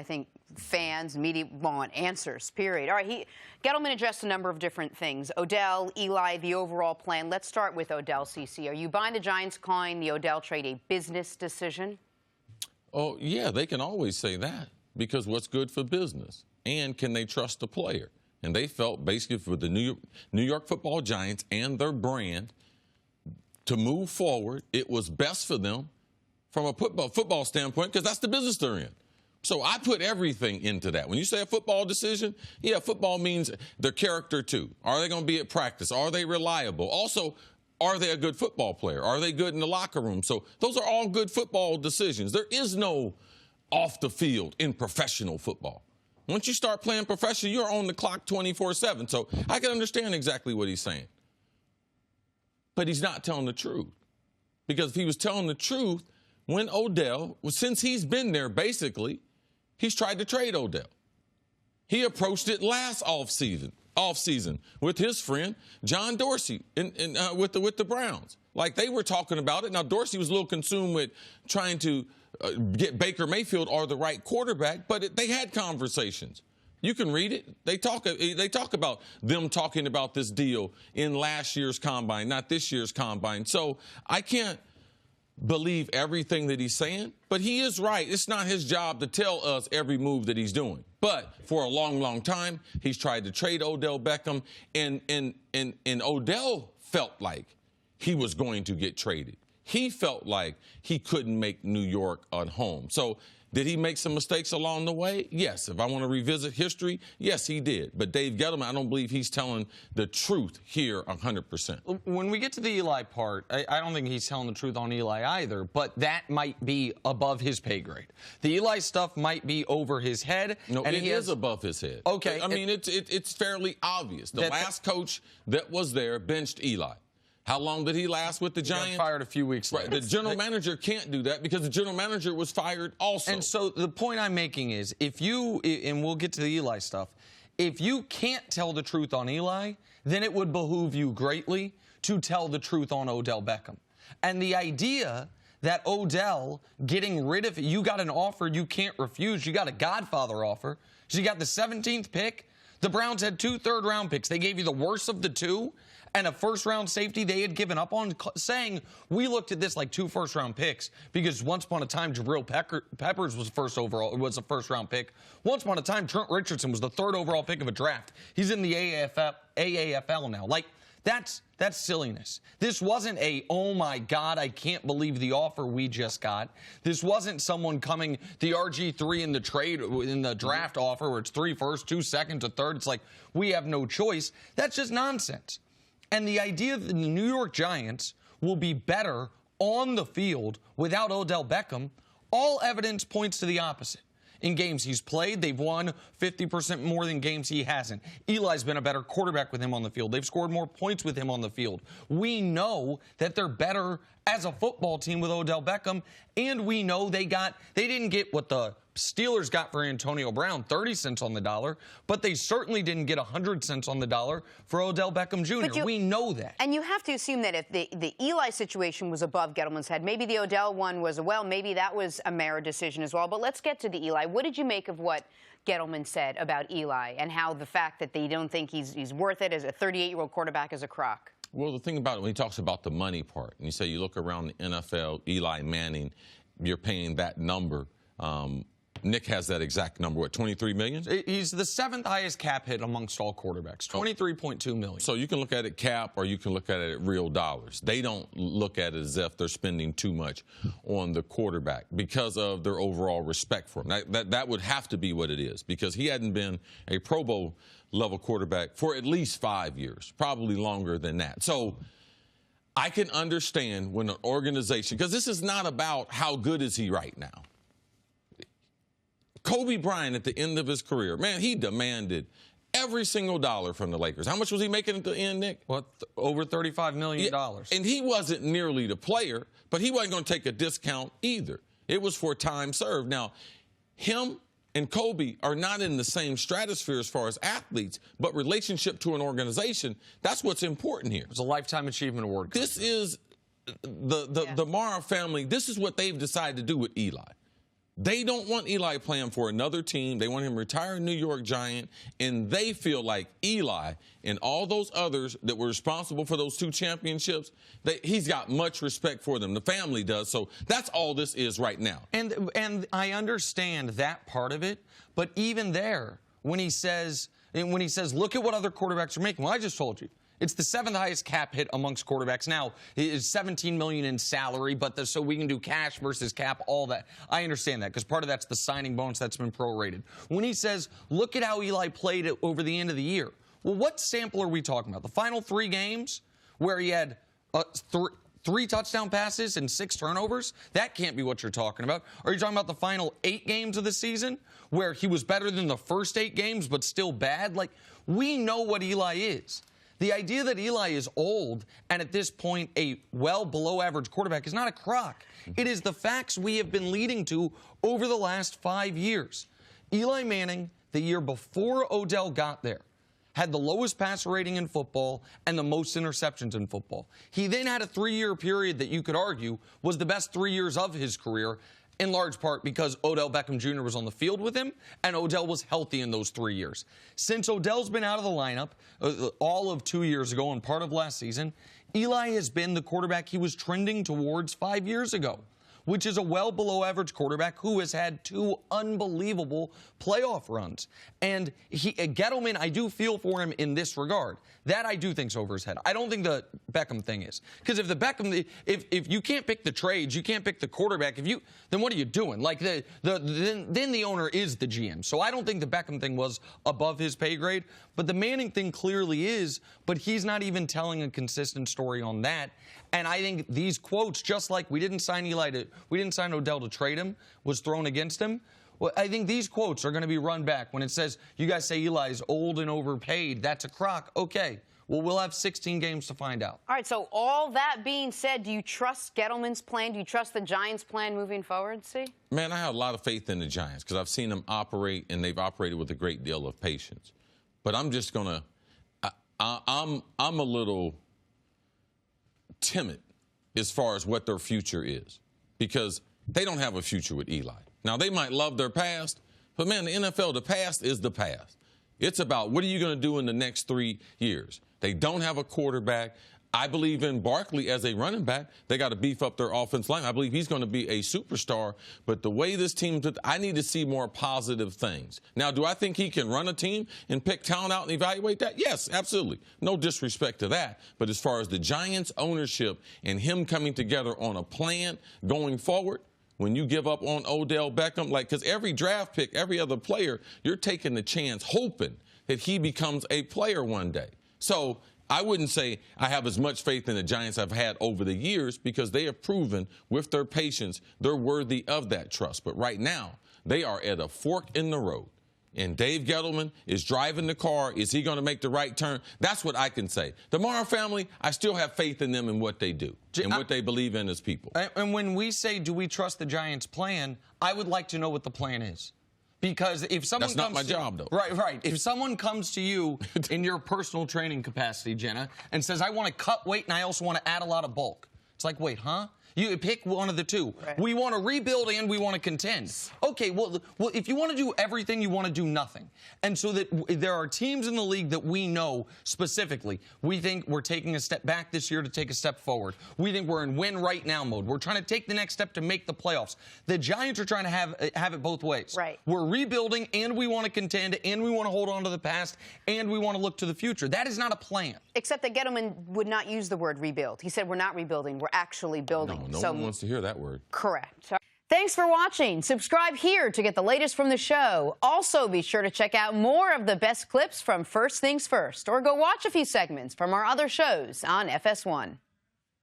I think fans, media want answers, period. All right, Gettleman addressed a number of different things. Odell, Eli, the overall plan. Let's start with Odell, CC. Are you buying the Giants calling the Odell trade a business decision? Oh, yeah, they can always say that because what's good for business? And can they trust the player? And they felt basically for the New York Football Giants and their brand to move forward, it was best for them from a football standpoint because that's the business they're in. So I put everything into that. When you say a football decision, yeah, football means their character too. Are they going to be at practice? Are they reliable? Also, are they a good football player? Are they good in the locker room? So those are all good football decisions. There is no off the field in professional football. Once you start playing professional, you're on the clock 24/7. So I can understand exactly what he's saying. But he's not telling the truth. Because if he was telling the truth, when Odell, since he's been there basically, he's tried to trade Odell. He approached it last offseason with his friend John Dorsey with the Browns. Like they were talking about it. Now, Dorsey was a little consumed with trying to get Baker Mayfield or the right quarterback, but they had conversations. You can read it. They talk about them talking about this deal in last year's combine, not this year's combine. So I can't believe everything that he's saying, but he is right. It's not his job to tell us every move that he's doing. But for a long, long time, he's tried to trade Odell Beckham, and Odell felt like he was going to get traded. He felt like he couldn't make New York a home. So did he make some mistakes along the way? Yes. If I want to revisit history, yes, he did. But Dave Gettleman, I don't believe he's telling the truth here 100%. When we get to the Eli part, I don't think he's telling the truth on Eli either, but that might be above his pay grade. The Eli stuff might be over his head. No, and it is above his head. Okay. I mean, it's fairly obvious. The last coach that was there benched Eli. How long did he last with the Giants? He got fired a few weeks later. Right. The general manager can't do that because the general manager was fired also. And so the point I'm making is if you, and we'll get to the Eli stuff, if you can't tell the truth on Eli, then it would behoove you greatly to tell the truth on Odell Beckham. And the idea that Odell getting rid of, you got an offer you can't refuse, you got a Godfather offer, so you got the 17th pick. The Browns had 2 third-round picks. They gave you the worst of the 2 and a first-round safety they had given up on, saying, we looked at this like 2 first-round picks because once upon a time, Jabril Peppers was a first-round pick. Once upon a time, Trent Richardson was the 3rd overall pick of a draft. He's in the AAFL now. Like, that's silliness. This wasn't a, oh, my God, I can't believe the offer we just got. This wasn't someone coming, the RG3 in the trade, in the draft offer where it's 3 firsts, 2 seconds, a third. It's like, we have no choice. That's just nonsense. And the idea that the New York Giants will be better on the field without Odell Beckham, all evidence points to the opposite. In games he's played, they've won 50% more than games he hasn't. Eli's been a better quarterback with him on the field. They've scored more points with him on the field. We know that they're better as a football team with Odell Beckham, and we know they didn't get what the Steelers got for Antonio Brown, 30 cents on the dollar, but they certainly didn't get 100 cents on the dollar for Odell Beckham Jr. We know that. And you have to assume that if the Eli situation was above Gettleman's head, maybe the Odell one was, well, maybe that was a Mara decision as well. But let's get to the Eli. What did you make of what Gettleman said about Eli and how the fact that they don't think he's worth it as a 38-year-old quarterback is a crock? Well, the thing about it, when he talks about the money part, and you say you look around the NFL, Eli Manning, you're paying that number. Nick has that exact number, what, $23 million? He's the 7th highest cap hit amongst all quarterbacks, $23.2 million. So you can look at it cap or you can look at it at real dollars. They don't look at it as if they're spending too much on the quarterback because of their overall respect for him. That would have to be what it is because he hadn't been a Pro Bowl level quarterback for at least 5 years, probably longer than that. So I can understand when an organization, because this is not about how good is he right now. Kobe Bryant at the end of his career, man, he demanded every single dollar from the Lakers. How much was he making at the end, Nick? What, over $35 million. Yeah, and he wasn't nearly the player, but he wasn't going to take a discount either. It was for time served. Now, him and Kobe are not in the same stratosphere as far as athletes, but relationship to an organization, that's what's important here. It's a Lifetime Achievement Award. This is the Mara family, this is what they've decided to do with Eli. They don't want Eli playing for another team. They want him retiring New York Giant, and they feel like Eli and all those others that were responsible for those 2 championships, he's got much respect for them. The family does. So that's all this is right now. And I understand that part of it, but even there, when he says, look at what other quarterbacks are making, well, I just told you. It's the 7th highest cap hit amongst quarterbacks. Now, it's $17 million in salary, but so we can do cash versus cap, all that. I understand that because part of that's the signing bonus that's been prorated. When he says, look at how Eli played over the end of the year, well, what sample are we talking about? The final 3 games where he had 3 touchdown passes and 6 turnovers? That can't be what you're talking about. Are you talking about the final 8 games of the season where he was better than the first 8 games but still bad? Like, we know what Eli is. The idea that Eli is old and at this point a well below average quarterback is not a crock. It is the facts we have been leading to over the last 5 years. Eli Manning, the year before Odell got there, had the lowest passer rating in football and the most interceptions in football. He then had a 3-year period that you could argue was the best 3 years of his career, in large part because Odell Beckham Jr. was on the field with him, and Odell was healthy in those 3 years. Since Odell's been out of the lineup, all of 2 years ago and part of last season, Eli has been the quarterback he was trending towards 5 years ago, which is a well below average quarterback who has had 2 unbelievable playoff runs. And Gettleman, I do feel for him in this regard. That I do think's over his head. I don't think the Beckham thing is. Because if you can't pick the trades, you can't pick the quarterback, then what are you doing? Like then the owner is the GM. So I don't think the Beckham thing was above his pay grade. But the Manning thing clearly is, but he's not even telling a consistent story on that. And I think these quotes, just like we didn't sign Odell to trade him, was thrown against him. Well, I think these quotes are going to be run back when it says, you guys say Eli's old and overpaid. That's a crock. Okay. Well, we'll have 16 games to find out. All right, so all that being said, do you trust Gettleman's plan? Do you trust the Giants' plan moving forward, see? Man, I have a lot of faith in the Giants because I've seen them operate, and they've operated with a great deal of patience. But I'm just going to I'm a little timid as far as what their future is because they don't have a future with Eli. Now, they might love their past, but, man, the NFL, the past is the past. It's about what are you going to do in the next 3 years. They don't have a quarterback. I believe in Barkley as a running back. They got to beef up their offense line. I believe he's going to be a superstar. But the way this team, I need to see more positive things. Now, do I think he can run a team and pick talent out and evaluate that? Yes, absolutely. No disrespect to that. But as far as the Giants' ownership and him coming together on a plan going forward, when you give up on Odell Beckham, because every draft pick, every other player, you're taking the chance, hoping that he becomes a player one day. So I wouldn't say I have as much faith in the Giants I've had over the years because they have proven with their patience they're worthy of that trust. But right now, they are at a fork in the road. And Dave Gettleman is driving the car. Is he going to make the right turn? That's what I can say. The Mara family, I still have faith in them and what they do and what they believe in as people. And when we say, do we trust the Giants' plan, I would like to know what the plan is. Because if someone That's not my job, though. Right. If someone comes to you in your personal training capacity, Jenna, and says, I want to cut weight and I also want to add a lot of bulk. It's like, wait, huh? You pick one of the two. Right. We want to rebuild and we want to contend. Okay, well, if you want to do everything, you want to do nothing. And so that there are teams in the league that we know specifically. We think we're taking a step back this year to take a step forward. We think we're in win right now mode. We're trying to take the next step to make the playoffs. The Giants are trying to have it both ways. Right. We're rebuilding and we want to contend and we want to hold on to the past and we want to look to the future. That is not a plan. Except that Gettleman would not use the word rebuild. He said we're not rebuilding, we're actually building. No one wants to hear that word. Correct. Thanks for watching. Subscribe here to get the latest from the show. Also, be sure to check out more of the best clips from First Things First, or go watch a few segments from our other shows on FS1.